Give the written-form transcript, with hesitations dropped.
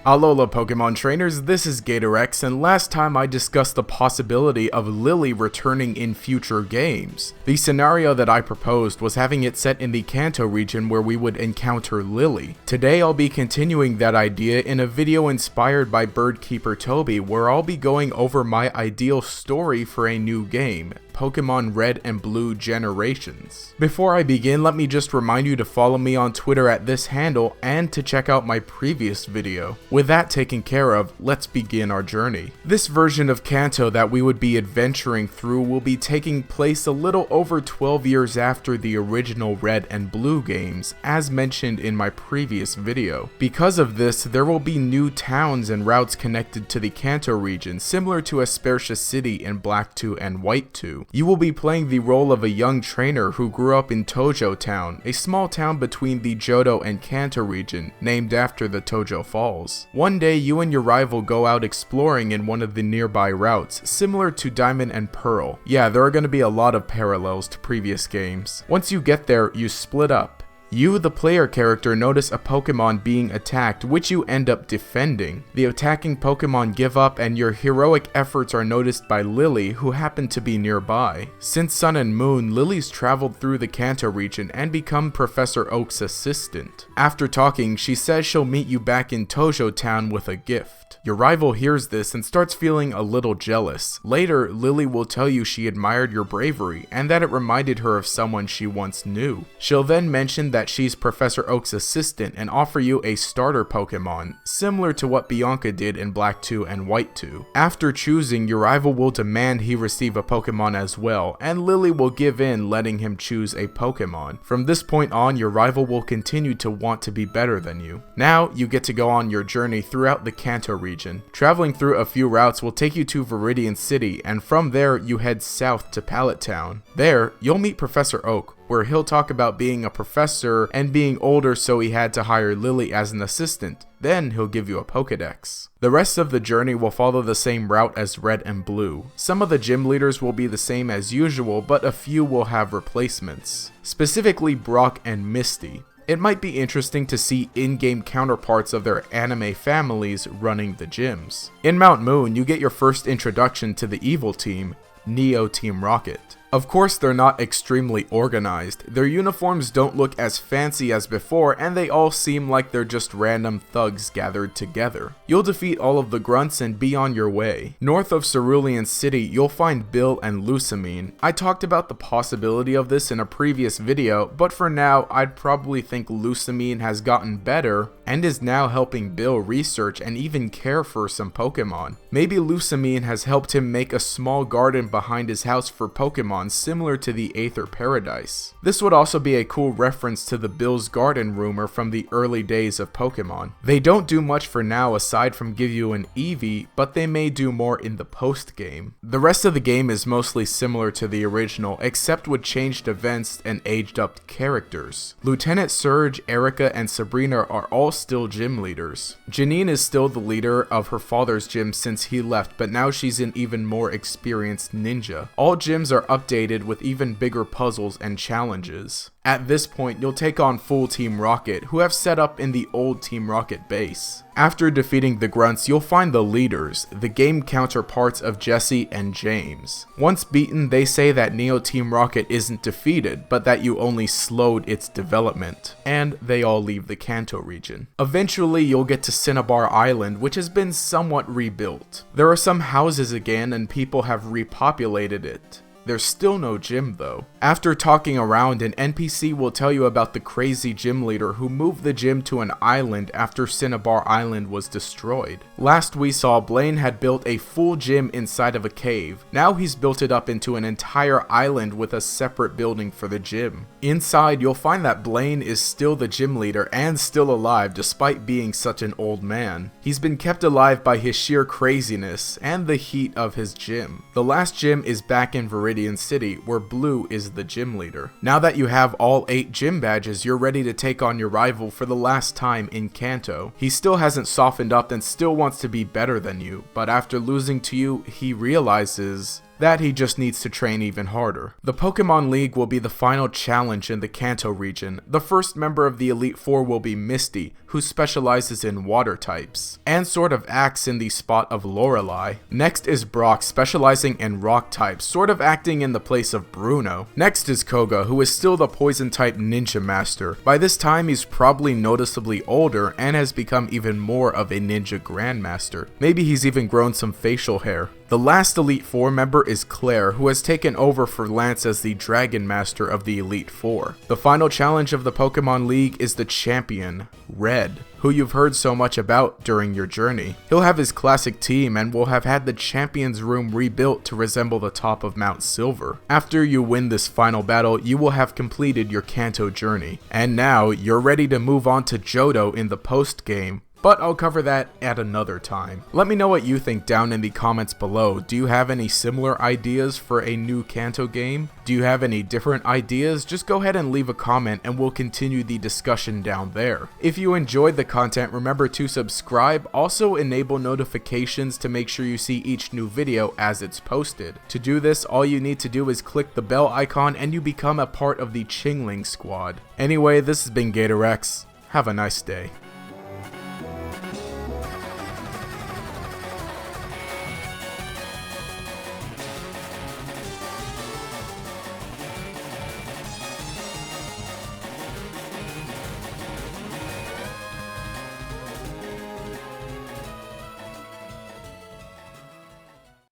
Alola Pokemon trainers, this is GatorEX, and last time I discussed the possibility of Lily returning in future games. The scenario that I proposed was having it set in the Kanto region where we would encounter Lily. Today I'll be continuing that idea in a video inspired by Birdkeeper Toby, where I'll be going over my ideal story for a new game, Pokemon Red and Blue Generations. Before I begin, let me just remind you to follow me on Twitter at this handle and to check out my previous video. With that taken care of, let's begin our journey. This version of Kanto that we would be adventuring through will be taking place a little over 12 years after the original Red and Blue games, as mentioned in my previous video. Because of this, there will be new towns and routes connected to the Kanto region, similar to Aspertia City in Black 2 and White 2. You will be playing the role of a young trainer who grew up in Tojo Town, a small town between the Johto and Kanto region, named after the Tojo Falls. One day, you and your rival go out exploring in one of the nearby routes, similar to Diamond and Pearl. Yeah, there are going to be a lot of parallels to previous games. Once you get there, you split up. You, the player character, notice a Pokemon being attacked, which you end up defending. The attacking Pokemon give up and your heroic efforts are noticed by Lily, who happened to be nearby. Since Sun and Moon, Lily's traveled through the Kanto region and become Professor Oak's assistant. After talking, she says she'll meet you back in Tojo Town with a gift. Your rival hears this and starts feeling a little jealous. Later, Lily will tell you she admired your bravery and that it reminded her of someone she once knew. She'll then mention that she's Professor Oak's assistant and offer you a starter Pokemon, similar to what Bianca did in Black 2 and White 2. After choosing, your rival will demand he receive a Pokemon as well, and Lily will give in, letting him choose a Pokemon. From this point on, your rival will continue to want to be better than you. Now, you get to go on your journey throughout the Kanto region. Traveling through a few routes will take you to Viridian City, and from there, you head south to Pallet Town. There, you'll meet Professor Oak, where he'll talk about being a professor and being older, so he had to hire Lily as an assistant. Then he'll give you a Pokedex. The rest of the journey will follow the same route as Red and Blue. Some of the gym leaders will be the same as usual, but a few will have replacements. Specifically Brock and Misty. It might be interesting to see in-game counterparts of their anime families running the gyms. In Mount Moon, you get your first introduction to the evil team, Neo Team Rocket. Of course, they're not extremely organized. Their uniforms don't look as fancy as before, and they all seem like they're just random thugs gathered together. You'll defeat all of the grunts and be on your way. North of Cerulean City, you'll find Bill and Lusamine. I talked about the possibility of this in a previous video, but for now, I'd probably think Lusamine has gotten better and is now helping Bill research and even care for some Pokemon. Maybe Lusamine has helped him make a small garden behind his house for Pokemon, similar to the Aether Paradise. This would also be a cool reference to the Bill's Garden rumor from the early days of Pokemon. They don't do much for now aside from give you an Eevee, but they may do more in the post-game. The rest of the game is mostly similar to the original, except with changed events and aged up characters. Lieutenant Surge, Erica, and Sabrina are all still gym leaders. Janine is still the leader of her father's gym since he left, but now she's an even more experienced ninja. All gyms are updated with even bigger puzzles and challenges. At this point, you'll take on full Team Rocket, who have set up in the old Team Rocket base. After defeating the grunts, you'll find the leaders, the game counterparts of Jesse and James. Once beaten, they say that Neo Team Rocket isn't defeated, but that you only slowed its development, and they all leave the Kanto region. Eventually, you'll get to Cinnabar Island, which has been somewhat rebuilt. There are some houses again, and people have repopulated it. There's still no gym though. After talking around, an NPC will tell you about the crazy gym leader who moved the gym to an island after Cinnabar Island was destroyed. Last we saw, Blaine had built a full gym inside of a cave. Now he's built it up into an entire island with a separate building for the gym. Inside, you'll find that Blaine is still the gym leader and still alive despite being such an old man. He's been kept alive by his sheer craziness and the heat of his gym. The last gym is back in Viridian City, where Blue is the gym leader. Now that you have all 8 gym badges, you're ready to take on your rival for the last time in Kanto. He still hasn't softened up and still wants to be better than you, but after losing to you, he realizes that he just needs to train even harder. The Pokemon League will be the final challenge in the Kanto region. The first member of the Elite Four will be Misty, who specializes in water types, and sort of acts in the spot of Lorelei. Next is Brock, specializing in rock types, sort of acting in the place of Bruno. Next is Koga, who is still the poison type ninja master. By this time he's probably noticeably older and has become even more of a ninja grandmaster. Maybe he's even grown some facial hair. The last Elite Four member is Claire, who has taken over for Lance as the Dragon Master of the Elite Four. The final challenge of the Pokemon League is the champion, Red, who you've heard so much about during your journey. He'll have his classic team and will have had the Champions Room rebuilt to resemble the top of Mount Silver. After you win this final battle, you will have completed your Kanto journey. And now, you're ready to move on to Johto in the post-game, but I'll cover that at another time. Let me know what you think down in the comments below. Do you have any similar ideas for a new Kanto game? Do you have any different ideas? Just go ahead and leave a comment and we'll continue the discussion down there. If you enjoyed the content, remember to subscribe. Also enable notifications to make sure you see each new video as it's posted. To do this, all you need to do is click the bell icon and you become a part of the Chingling squad. Anyway, this has been GatorEX. Have a nice day.